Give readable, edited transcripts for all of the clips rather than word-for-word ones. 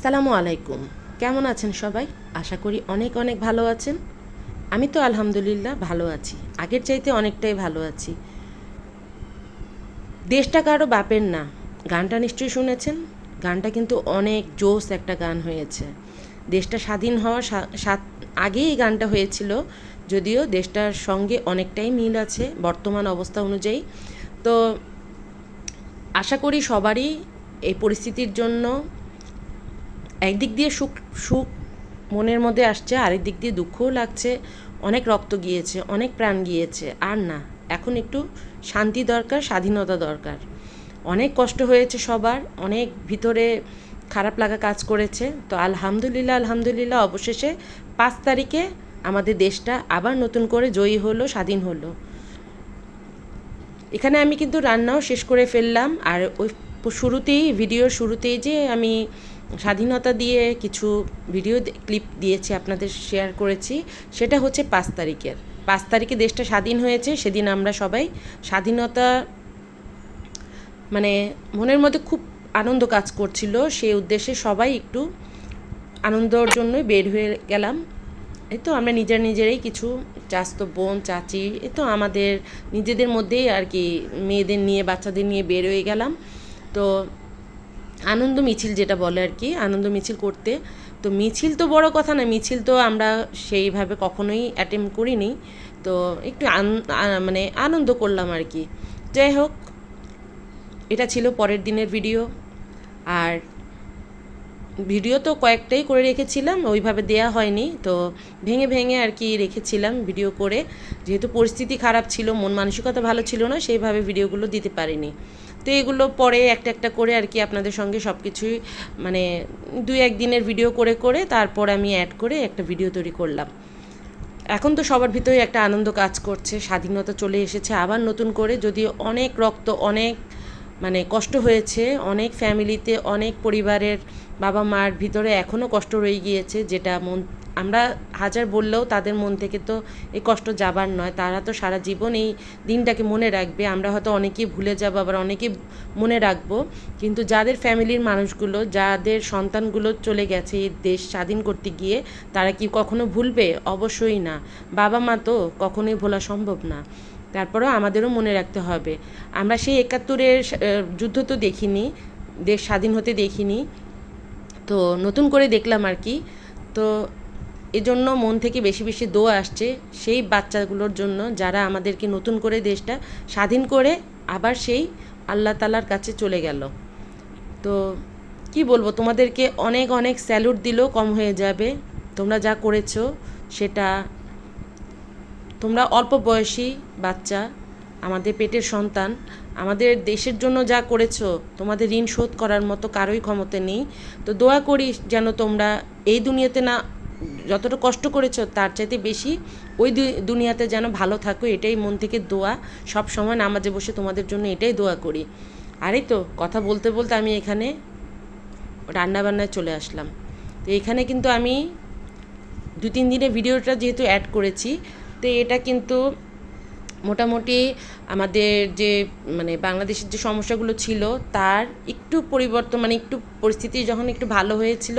আসসালামু আলাইকুম। কেমন আছেন সবাই? আশা করি অনেক অনেক ভালো আছেন। আমি তো আলহামদুলিল্লাহ ভালো আছি, আগের চাইতে অনেকটাই ভালো আছি। দেশটা কারো বাপের না, গানটা নিশ্চয়ই শুনেছেন। গানটা কিন্তু অনেক জোস একটা গান হয়েছে। দেশটা স্বাধীন হওয়ার আগেই এই গানটা হয়েছিল, যদিও দেশটার সঙ্গে অনেকটাই মিল আছে বর্তমান অবস্থা অনুযায়ী। তো আশা করি সবারই এই পরিস্থিতির জন্য একদিক দিয়ে সুখ সুখ মনের মধ্যে আসছে, আরেক দিক দিয়ে দুঃখও লাগছে। অনেক রক্ত গিয়েছে, অনেক প্রাণ গিয়েছে, আর না, এখন একটু শান্তি দরকার, স্বাধীনতা দরকার। অনেক কষ্ট হয়েছে সবার, অনেক ভিতরে খারাপ লাগা কাজ করেছে। তো আলহামদুলিল্লাহ আলহামদুলিল্লাহ অবশেষে 5 তারিখে আমাদের দেশটা আবার নতুন করে জয়ী হলো, স্বাধীন হলো। এখানে আমি কিন্তু রান্নাও শেষ করে ফেললাম। আর ওই ভিডিওর শুরুতেই যে আমি স্বাধীনতা দিয়ে কিছু ভিডিও ক্লিপ দিয়েছি, আপনাদের শেয়ার করেছি, সেটা হচ্ছে 5 তারিখের। 5 তারিখে দেশটা স্বাধীন হয়েছে, সেদিন আমরা সবাই স্বাধীনতা মানে মনের মধ্যে খুব আনন্দ কাজ করছিল, সেই উদ্দেশ্যে সবাই একটু আনন্দর জন্যই বের হয়ে গেলাম। এই তো আমরা নিজেরাই কিছু চাচতো বোন চাচি, এই তো আমাদের নিজেদের মধ্যেই আর কি, মেয়েদের নিয়ে বাচ্চাদের নিয়ে বের হয়ে গেলাম। তো আনন্দ মিছিল যেটা বলে আর কি, আনন্দ মিছিল করতে। তো মিছিল তো বড় কথা না, মিছিল তো আমরা সেইভাবে কখনোই অ্যাটেম্প করিনি। তো একটু মানে আনন্দ করলাম আর কি। যাই হোক, এটা ছিল পরের দিনের ভিডিও। আর ভিডিও তো কয়েকটাই করে রেখেছিলাম, ওইভাবে দেয়া হয়নি, তো ভেঙে ভেঙে আর কি রেখেছিলাম ভিডিও করে। যেহেতু পরিস্থিতি খারাপ ছিল, মন মানসিকতা ভালো ছিল না, সেইভাবে ভিডিওগুলো দিতে পারিনি। তো এগুলো পরে একটা একটা করে আর কি আপনাদের সঙ্গে সব কিছুই মানে 2-1 দিনের ভিডিও করে করে তারপর আমি অ্যাড করে একটা ভিডিও তৈরি করলাম। এখন তো সবার ভিতরে একটা আনন্দ কাজ করছে, স্বাধীনতা চলে এসেছে আবার নতুন করে। যদিও অনেক রক্ত, অনেক মানে কষ্ট হয়েছে, অনেক ফ্যামিলিতে, অনেক পরিবারের বাবা মার ভিতরে এখনও কষ্ট রয়ে গিয়েছে, যেটা আমরা হাজার বললেও তাদের মন থেকে তো এই কষ্ট যাবার নয়। তারা তো সারা জীবন এই দিনটাকে মনে রাখবে। আমরা হয়তো অনেকেই ভুলে যাব, আবার অনেকেই মনে রাখবো, কিন্তু যাদের ফ্যামিলির মানুষগুলো, যাদের সন্তানগুলো চলে গেছে এই দেশ স্বাধীন করতে গিয়ে, তারা কি কখনো ভুলবে? অবশ্যই না। বাবা মা তো কখনোই ভোলা সম্ভব না। তারপরেও আমাদেরও মনে রাখতে হবে। আমরা সেই 71-এর যুদ্ধ তো দেখিনি, দেশ স্বাধীন হতে দেখিনি, তো নতুন করে দেখলাম আর কি। তো এজন্য মন থেকে বেশি বেশি দোয়া আসছে সেই বাচ্চাগুলোর জন্য, যারা আমাদেরকে নতুন করে দেশটা স্বাধীন করে আবার সেই আল্লাহ তালার কাছে চলে গেল। তো কি বলবো, তোমাদেরকে অনেক অনেক স্যালুট দিলেও কম হয়ে যাবে। তোমরা যা করেছো সেটা, তোমরা অল্প বয়সী বাচ্চা, আমাদের পেটের সন্তান, আমাদের দেশের জন্য যা করেছো, তোমাদের ঋণ শোধ করার মতো কারোই ক্ষমতা নেই। তো দোয়া করি যেন তোমরা এই দুনিয়াতে না, যতটা কষ্ট করেছো তার চাইতে বেশি ওই দুনিয়াতে যেন ভালো থাকো, এটাই মন থেকে দোয়া। সব সময় নামাজে বসে তোমাদের জন্য এটাই দোয়া করি। আরে তো কথা বলতে বলতে আমি এখানে রান্নাবান্নায় চলে আসলাম। তো এখানে কিন্তু আমি 2-3 দিনের ভিডিওটা যেহেতু অ্যাড করেছি, তো এটা কিন্তু মোটামুটি আমাদের যে মানে বাংলাদেশের যে সমস্যাগুলো ছিল তার একটু পরিবর্তন, মানে একটু পরিস্থিতি যখন একটু ভালো হয়েছিল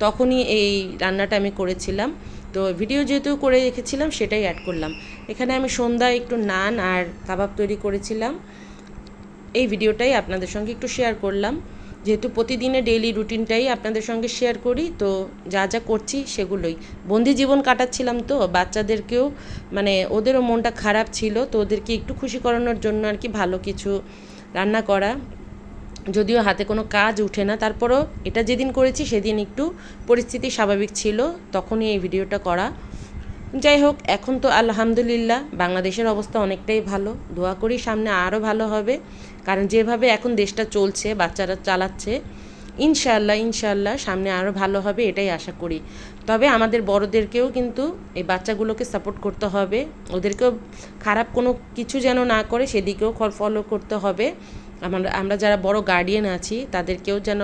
তখনই এই রান্নাটা আমি করেছিলাম। তো ভিডিও যেহেতু করে রেখেছিলাম সেটাই অ্যাড করলাম। এখানে আমি সন্ধ্যায় একটু নান আর কাবাব তৈরি করেছিলাম, এই ভিডিওটাই আপনাদের সঙ্গে একটু শেয়ার করলাম। যেহেতু প্রতিদিনের ডেইলি রুটিনটাই আপনাদের সঙ্গে শেয়ার করি, তো যা যা করছি সেগুলোই। বন্দি জীবন কাটাচ্ছিলাম, তো বাচ্চাদেরকেও মানে ওদেরও মনটা খারাপ ছিল, তো ওদেরকে একটু খুশি করানোর জন্য আর কি ভালো কিছু রান্না করা। যদিও হাতে কোনো কাজ উঠে না, তারপরও এটা যেদিন করেছি সেদিন একটু পরিস্থিতি স্বাভাবিক ছিল, তখনই এই ভিডিওটা করা। যাই হোক, এখন তো আলহামদুলিল্লাহ বাংলাদেশের অবস্থা অনেকটাই ভালো। দোয়া করি সামনে আরও ভালো হবে, কারণ যেভাবে এখন দেশটা চলছে, বাচ্চারা চালাচ্ছে, ইনশাআল্লাহ ইনশাআল্লাহ সামনে আরও ভালো হবে, এটাই আশা করি। তবে আমাদের বড়দেরকেও কিন্তু এই বাচ্চাগুলোকে সাপোর্ট করতে হবে, ওদেরকেও খারাপ কোনো কিছু যেন না করে সেদিকেও ফলো করতে হবে। আমরা যারা বড় গার্ডিয়ান আছি তাদেরকেও যেন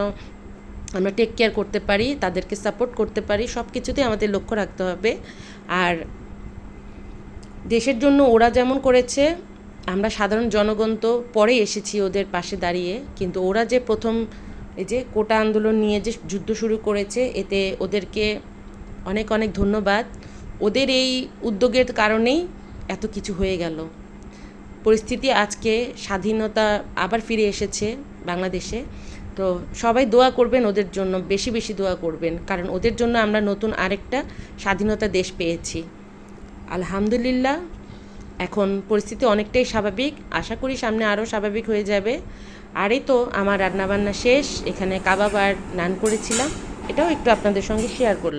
আমরা টেক কেয়ার করতে পারি, তাদেরকে সাপোর্ট করতে পারি, সব কিছুতেই আমাদের লক্ষ্য রাখতে হবে। আর দেশের জন্য ওরা যেমন করেছে, আমরা সাধারণ জনগণ তো পরে এসেছি ওদের পাশে দাঁড়িয়ে, কিন্তু ওরা যে প্রথম এই যে কোটা আন্দোলন নিয়ে যে যুদ্ধ শুরু করেছে, এতে ওদেরকে অনেক অনেক ধন্যবাদ। ওদের এই উদ্যোগের কারণেই এত কিছু হয়ে গেল। পরিস্থিতি আজকে স্বাধীনতা আবার ফিরে এসেছে বাংলাদেশে। তো সবাই দোয়া করবেন ওদের জন্য, বেশি বেশি দোয়া করবেন, কারণ ওদের জন্য আমরা নতুন আরেকটা স্বাধীনতা দেশ পেয়েছি। আলহামদুলিল্লাহ, এখন পরিস্থিতি অনেকটাই স্বাভাবিক, আশা করি সামনে আরও স্বাভাবিক হয়ে যাবে। আর এই তো আমার রান্নাবান্না শেষ, এখানে কাবাব আর নান করেছিলাম, এটাও একটু আপনাদের সঙ্গে শেয়ার করলাম।